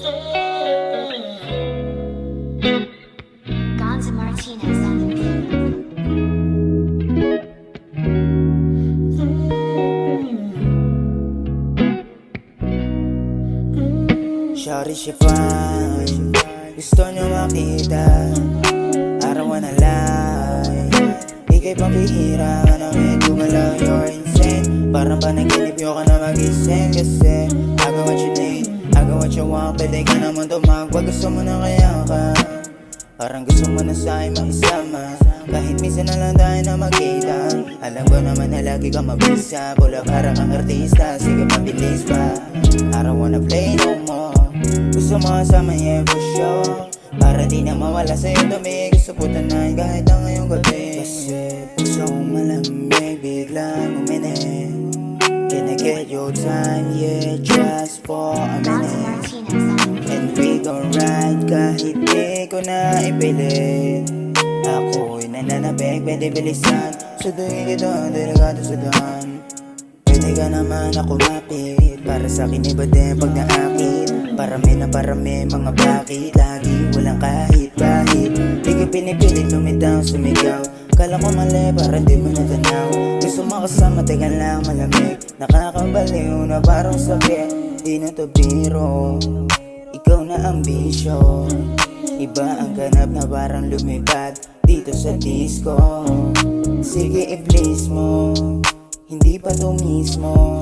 Gonza Martinez on the beat. Shawty, she fine, gusto nyo makita, I don't wanna lie. Ika'y pambihira ka na may gumalaw, you're insane. Parang panaginip yun ka na magising. Kasi I got what you need, I got what you want. Pwede ka naman tumagwag, gusto mo na kaya ka. Parang gusto mo na sa'kin makisama, kahit minsan na lang tayo na magkita. Alam ko naman na lagi ka mabisa, pula para kang artista, sige mabilis pa. I don't wanna play no more, gusto mo kasama every show, para di na mawala sa'yo dumi. Gusto puta na kahit ang ngayong gabi. Kasi puso malamig, biglang uminig. Can I get your time, yeah, just for a Gonza minute. Martinez on the beat. And we gon' ride kahit di ko na ipilit. Ako'y nananabig, pwede bilisan. Suduin kita, delikado sa daan. Pwede ka naman ako mapit, para sa'kin iba din pag naakit. Parami na parami, mga bakit, lagi walang kahit. Di ko pinipilit lumitaw, sumigaw. Kala ko mali, parang di mo natanaw. Gusto makasama, teka lang malamig. Nakakabaliw na parang sakit, di na to biro. Ikaw na ang bisyo, iba ang ganap na parang lumipad dito sa disco. Sige i-please mo, hindi pa to mismo.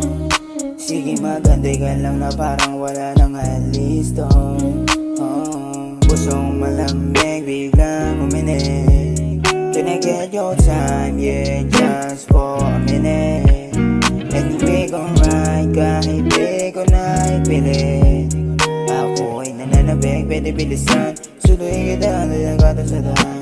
Sige maganday ka lang na parang wala nang alisto. Pusong malamig, biglang uminig. Can I get your time, yeah, just for a minute. And we gon' ride kahit di ko na ipilit. Ako'y nananabig, pwede bilisan. Suduin kita, delikado sa daan.